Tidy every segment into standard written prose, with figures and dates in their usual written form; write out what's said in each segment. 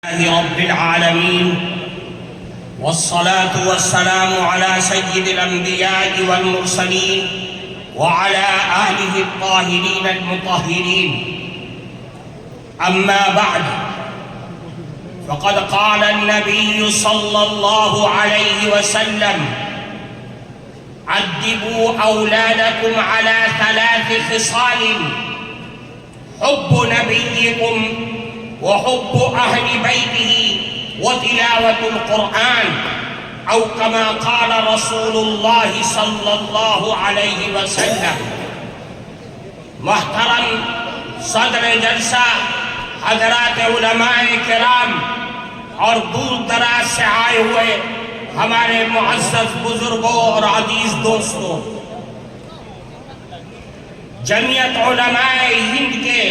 رب العالمين والصلاة والسلام على سيد الأنبياء والمرسلين وعلى آله الطاهرين المطهرين. أما بعد، فقد قال النبي صلى الله عليه وسلم: أدبوا أولادكم على 3 خصال: حب نبيكم وحب أهل بيته وتلاوة القرآن، أو كما قال رسول الله صلی اللہ علیہ وسلم. محترم صدر جلسہ، حضرات علماء کرام اور دور دراز سے آئے ہوئے ہمارے معزز بزرگوں اور عزیز دوستوں، جمعیت علماء ہند کے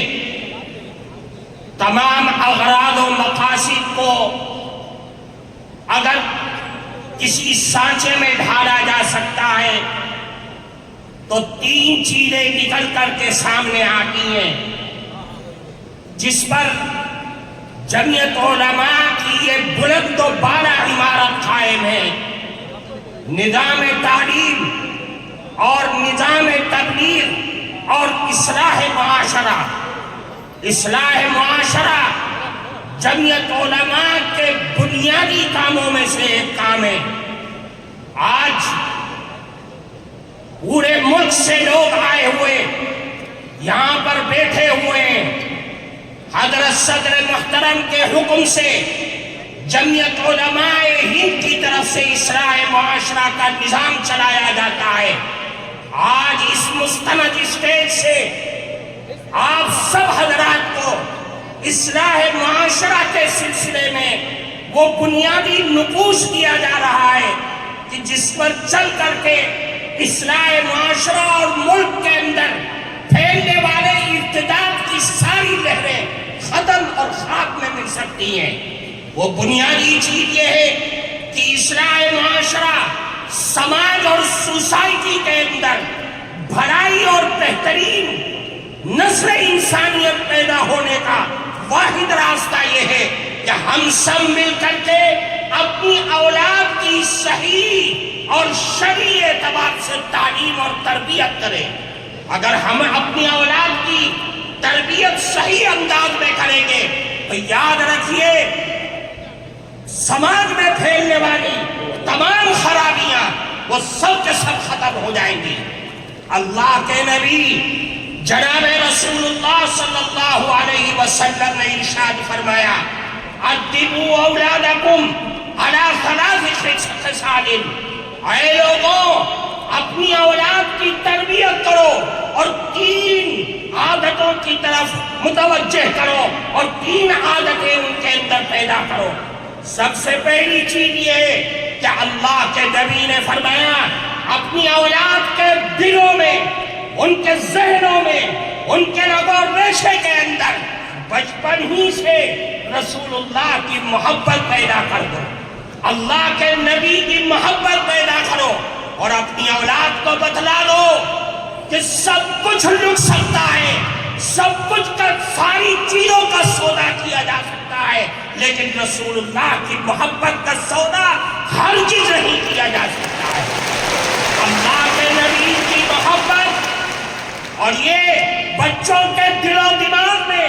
تمام اغراض و مقاصد کو اگر کسی سانچے میں ڈھالا جا سکتا ہے تو 3 چیزیں نکل کر کے سامنے آتی ہیں، جس پر جمعیت علماء کی یہ بلند و بالا عمارت قائم ہے: نظام تعلیم اور نظام تبلیغ اور اصلاح معاشرہ. اصلاح معاشرہ جمعیت علماء کے بنیادی کاموں میں سے ایک کام ہے. آج پورے ملک سے لوگ آئے ہوئے یہاں پر بیٹھے ہوئے ہیں. حضرت صدر محترم کے حکم سے جمعیت علماء ہند کی طرف سے اصلاح معاشرہ کا نظام چلایا جاتا ہے. آج اس مستند اسٹیج سے آپ سب حضرات کو اصلاح معاشرہ کے سلسلے میں وہ بنیادی نقوش دیا جا رہا ہے کہ جس پر چل کر کے اصلاح معاشرہ اور ملک کے اندر پھیلنے والے ارتداد کی ساری لہریں ختم اور خاک میں مل سکتی ہیں. وہ بنیادی چیز یہ ہے کہ اصلاح معاشرہ سماج اور سوسائٹی کے اندر بھلائی اور بہترین نسل انسانیت پیدا ہونے کا واحد راستہ یہ ہے کہ ہم سب مل کر کے اپنی اولاد کی صحیح اور شرعی اعتبار سے تعلیم اور تربیت کریں. اگر ہم اپنی اولاد کی تربیت صحیح انداز میں کریں گے تو یاد رکھیے سماج میں پھیلنے والی تمام خرابیاں وہ سب کے سب ختم ہو جائیں گی. اللہ کے نبی جناب رسول اللہ صلی اللہ علیہ وسلم نے ارشاد فرمایا: ادبوا اولادکم علی 3 خصال. اے لوگوں، اپنی اولاد کی تربیت کرو اور 3 عادتوں کی طرف متوجہ کرو اور 3 عادتیں ان کے اندر پیدا کرو. سب سے پہلی چیز یہ ہے کہ اللہ کے نبی نے فرمایا اپنی اولاد کے دلوں میں، ان کے ذہنوں میں، ان کے رگ و ریشے کے اندر بچپن ہی سے رسول اللہ کی محبت پیدا کر دو، اللہ کے نبی کی محبت پیدا کرو اور اپنی اولاد کو بتلا دو کہ سب کچھ لٹ سکتا ہے، سب کچھ کا ساری چیزوں کا سودا کیا جا سکتا ہے، لیکن رسول اللہ کی محبت کا سودا ہر چیز نہیں کیا جا سکتا ہے. اللہ کے نبی کی محبت اور یہ بچوں کے دل و دماغ میں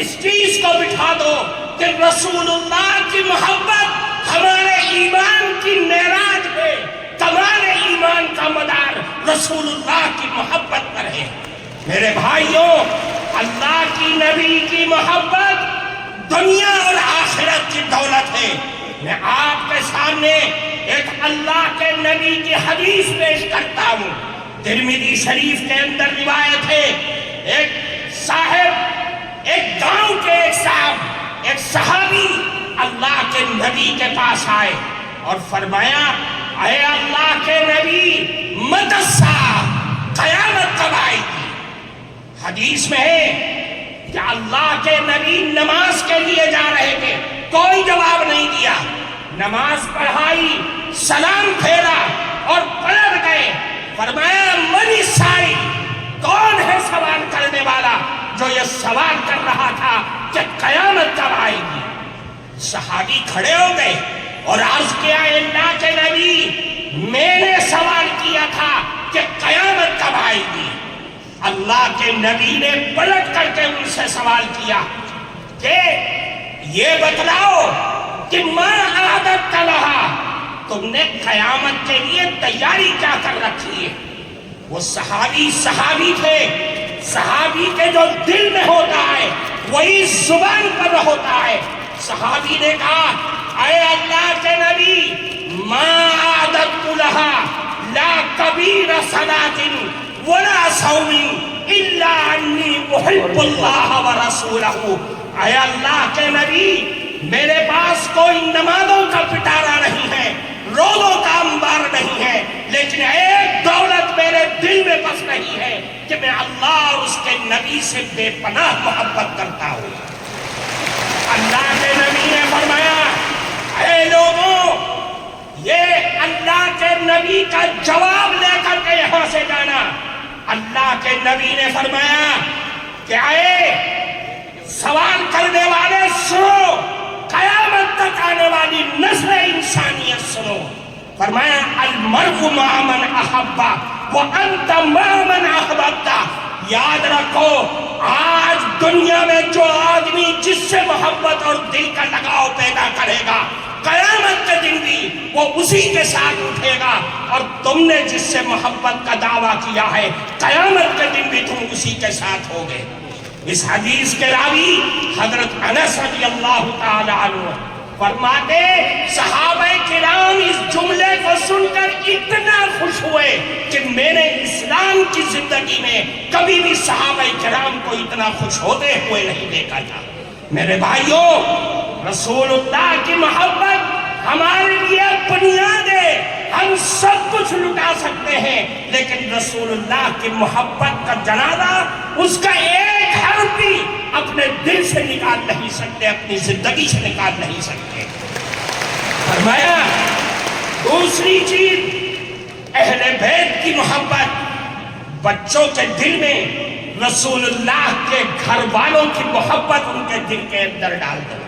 اس چیز کو بٹھا دو کہ رسول اللہ کی محبت ہمارے ایمان کی معراج ہے، کمال ایمان کا مدار رسول اللہ کی محبت پر ہے. میرے بھائیوں، اللہ کی نبی کی محبت دنیا اور آخرت کی دولت ہے. میں آپ کے سامنے ایک اللہ کے نبی کی حدیث پیش کرتا ہوں. ترمذی شریف کے اندر روایت ہے، ایک گاؤں کے ایک صحابی اللہ کے نبی کے پاس آئے اور فرمایا: اے اللہ کے نبی، متی الساعۃ، قیامت کب آئے گی؟ حدیث میں ہے کہ اللہ کے نبی نماز کے لیے جا رہے تھے، کوئی جواب نہیں دیا. نماز پڑھائی، سلام پھیرا اور پلٹ گئے. فرمایا: من السائل، کون ہے سوال کرنے والا جو یہ سوال کر رہا تھا کہ قیامت کب آئے گی؟ صحابی کھڑے ہو گئے اور عرض کیا، اللہ کے نبی میں نے سوال کیا تھا کہ قیامت کب آئے گی؟ اللہ کے نبی نے پلٹ کر کے ان سے سوال کیا کہ یہ بتلاؤ کہ ما اعددت لہا، تم نے قیامت کے لیے تیاری کیا کر رکھی ہے؟ وہ صحابی تھے، صحابی کے جو دل میں ہوتا ہے وہی زبان پر ہوتا ہے۔ صحابی نے کہا، اے اللہ کے نبی، ما اعددت لہا لا کبیر صلاۃ ولا صوم الا انی احب اللہ ورسولہ۔ اے اللہ کے نبی، میرے پاس کوئی نمازوں کا پٹارا نہیں ہے، روزوں کا انبار نہیں ہے، لیکن ایک دولت میرے دل میں بس نہیں ہے کہ میں اللہ اور اس کے نبی سے بے پناہ محبت کرتا ہوں۔ اللہ کے نبی نے فرمایا، اے لوگوں، یہ اللہ کے نبی کا جواب لے کر کے یہاں سے جانا۔ اللہ کے نبی نے فرمایا کہ اے سوال کرنے والے سنو، قیامت تک آنے والی نسل انسانیت سنو۔ فرمایا، المرء مع من احب وانت مع من احببت۔ یاد رکھو، آج دنیا میں جو آدمی جس سے محبت اور دل کا لگاؤ پیدا کرے گا، قیامت کے دن بھی وہ اسی کے ساتھ اٹھے گا، اور تم نے جس سے محبت کا دعویٰ کیا ہے، قیامت کے دن بھی تم اسی کے ساتھ ہوگے۔ اس حدیث کے راوی حضرت انس رضی اللہ تعالی عنہ فرماتے، صحابہ کرام اس جملے کو سن کر اتنا خوش ہوئے کہ میں نے اسلام کی زندگی میں کبھی بھی صحابہ کرام کو اتنا خوش ہوتے ہوئے نہیں دیکھا تھا۔ میرے بھائیوں، رسول اللہ کی محبت ہمارے لیے بنیاد ہے۔ ہم سب کچھ لٹا سکتے ہیں، لیکن رسول اللہ کی محبت کا جنازہ، اس کا ایک حرف بھی اپنے دل سے نکال نہیں سکتے، اپنی زندگی سے نکال نہیں سکتے۔ فرمایا، دوسری چیز، اہل بیت کی محبت، بچوں کے دل میں رسول اللہ کے گھر والوں کی محبت ان کے دل کے اندر ڈال دو۔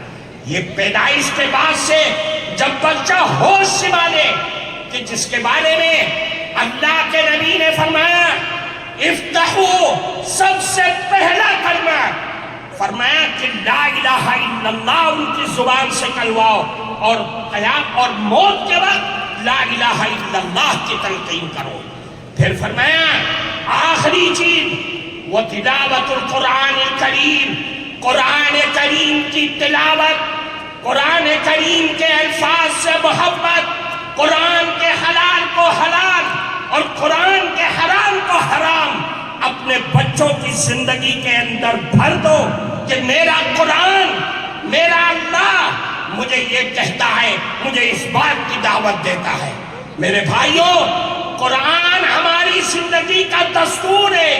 یہ پیدائش کے بعد سے جب بچہ ہوش سنبھالے، کہ جس کے بارے میں اللہ کے نبی نے فرمایا، افتحوا، سب سے پہلا کلمہ فرمایا کہ لا الہ الا اللہ ان کی زبان سے کلواؤ، اور قیام اور موت کے وقت لا الہ الا اللہ کی تلقین کرو۔ پھر فرمایا آخری چیز، وتلاوت القرآن الکریم، قرآن کریم کی تلاوت، قرآن کریم کے الفاظ سے محبت، قرآن کے حلال کو حلال اور قرآن کے حرام کو حرام اپنے بچوں کی زندگی کے اندر بھر دو، کہ میرا قرآن، میرا اللہ مجھے یہ کہتا ہے، مجھے اس بات کی دعوت دیتا ہے۔ میرے بھائیوں، قرآن ہماری زندگی کا دستور ہے،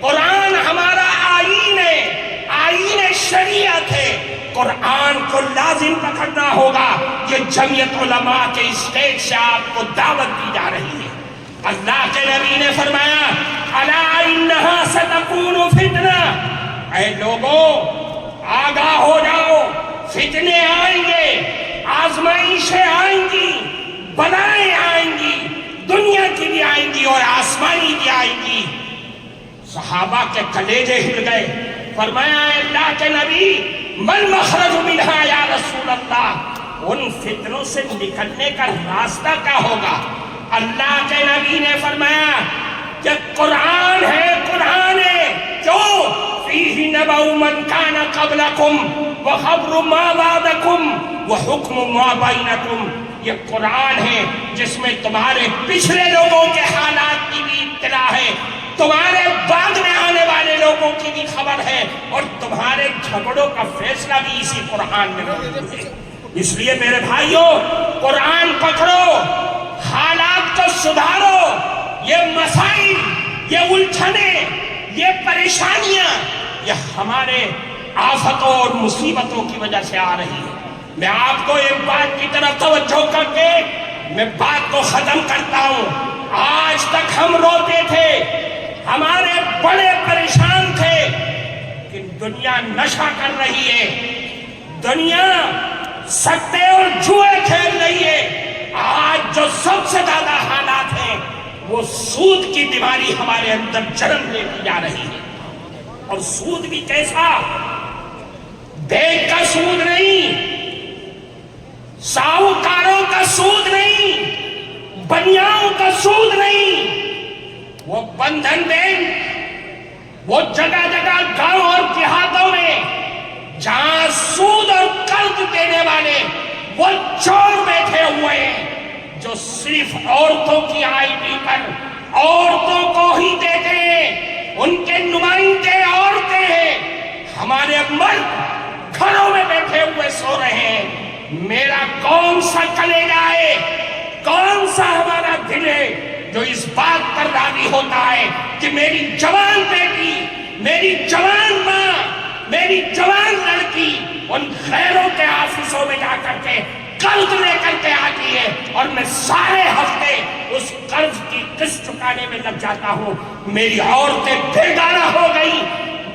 قرآن ہمارا آئین ہے، آئین شریعت ہے۔ قرآن کو لازم پکڑنا ہوگا۔ یہ جمعیت علماء کے اسٹیج سے آپ کو دعوت دی جا رہی ہے۔ اللہ کے نبی نے فرمایا، الا انہا ستکون فتنہ، اے لوگوں آگاہ ہو جاؤ، فتنے آئیں گے، آزمائشیں آئیں گی، بلائیں آئیں گی، دنیا کی بھی آئیں گی اور آسمانی بھی آئیں گی۔ صحابہ کے کلیجے ہل گئے۔ فرمایا، اے اللہ کے نبی، مل مخرج منہا یا رسول اللہ، ان فتنوں سے نکلنے کا راستہ کیا ہوگا؟ اللہ کے نبی نے فرمایا کہ قرآن ہے، قرآن ہے، کیوں؟ فیہ نبأ من کان قبلکم وخبر ما بعدکم وحکم ما بینکم۔ یہ قرآن ہے جس میں تمہارے پچھلے لوگوں کے حالات کی بھی اطلاع ہے، تمہارے بعد میں آنے والے لوگوں کی بھی خبر ہے، اور تمہارے جھگڑوں کا فیصلہ بھی اسی قرآن میں موجود ہے۔ اس لیے میرے بھائیوں، قرآن پکڑو، حالات کو سدھارو۔ یہ مسائل، یہ الجھنیں، یہ پریشانیاں، یہ ہمارے آفتوں اور مصیبتوں کی وجہ سے آ رہی ہے۔ میں آپ کو ایک بات کی طرف توجہ کر کے میں بات کو ختم کرتا ہوں۔ آج تک ہم روتے تھے، ہمارے بڑے پریشان تھے کہ دنیا نشہ کر رہی ہے، دنیا سکتے اور جوئے کھیل رہی ہے۔ آج جو سب سے زیادہ حالات ہیں وہ سود کی بیماری ہمارے اندر جنم لیتی جا رہی ہے۔ اور سود بھی کیسا؟ بینک کا سود نہیں، ساہوکاروں کا سود نہیں، بنیاؤں کا سود نہیں، وہ بندھن بینک، وہ جگہ جگہ گاؤں اور دیہاتوں میں جہاں سود اور قرض دینے والے وہ چور بیٹھے ہوئے ہیں جو صرف عورتوں کی آئی ڈی پر عورتوں کو ہی دیتے ہیں، ان کے نمائندے عورتیں ہیں، ہمارے مرد گھروں میں بیٹھے ہوئے سو رہے ہیں۔ میرا کون سا کلیجہ ہے، کون سا ہمارا دل ہے جو اس بات پر راضی ہوتا ہے کہ میری جوان بیٹی، میری جوان ماں، میری جوان لڑکی ان خیروں کے آفسوں میں جا کر کے قرض لے کر کے آتی ہے اور میں سارے ہفتے اس قرض کی قسط چکانے میں لگ جاتا ہوں۔ میری عورتیں بیگانہ ہو گئی،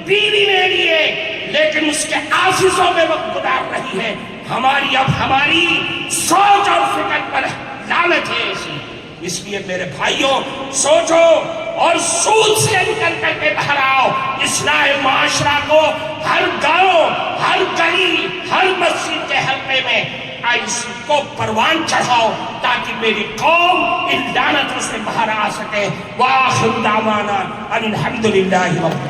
بیوی میری ہے لیکن اس کے آفسوں میں وقت گزار رہی ہے۔ ہماری سوچ اور فکر پر لعنت ہے ایسی۔ اس لیے میرے بھائیوں سوچو اور سود سے نکل کر کے باہر آؤ۔ اصلاح معاشرہ کو ہر گاؤں، ہر گلی، ہر مسجد کے حلقے میں اس کو پروان چڑھاؤ تاکہ میری قوم ان لعنتوں سے باہر آ سکے۔ وآخر دعوانا ان الحمد للہ رب